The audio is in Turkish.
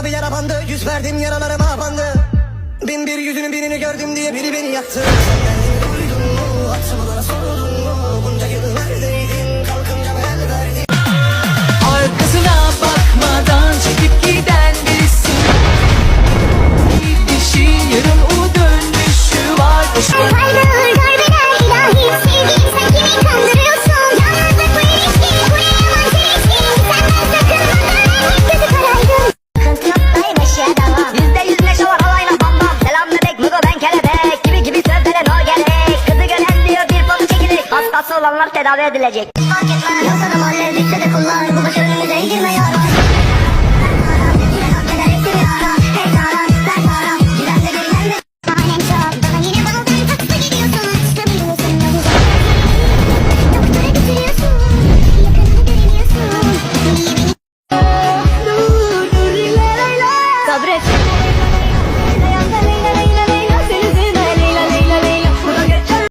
bir yara bandı. Yüz verdim yaralarıma bandı. Bin bir yüzünün birini gördüm diye biri beni yaktı. Sen beni duydun mu? Aksımı bana sordun mu? Bunca yıl neredeydin? Kalkınca el verdin. Arkasına bakmadan çekip giden birisin. Bir dişin yarım o dönüşü var. Kaybolur darbeler ilahi. Sevgilim sen kimi kandırıyorsun? Yalnızlık bu ilişki, bu ne yalan çelişki. Senden sakınmadan hep gözü karardı. Sıkıntı yok dayı beşiğe devam. %100 neşe var halayla bam bam. Selam bebek mugo ben kelebek. Gibi sözlere no gerek. Kızı gören diyor bir foto çekilir. Hastası olanlar tedavi edilecek. Fark etmez yoksa da mahalle düşse de kullar. Bu baş önümüze indirme yara. Bahanem çok, daha yine baldan taksına gidiyorsun. Sıkabiliyorsun yolda. Doktora bitiriyorsun, yakınını göremiyorsun. Sabret.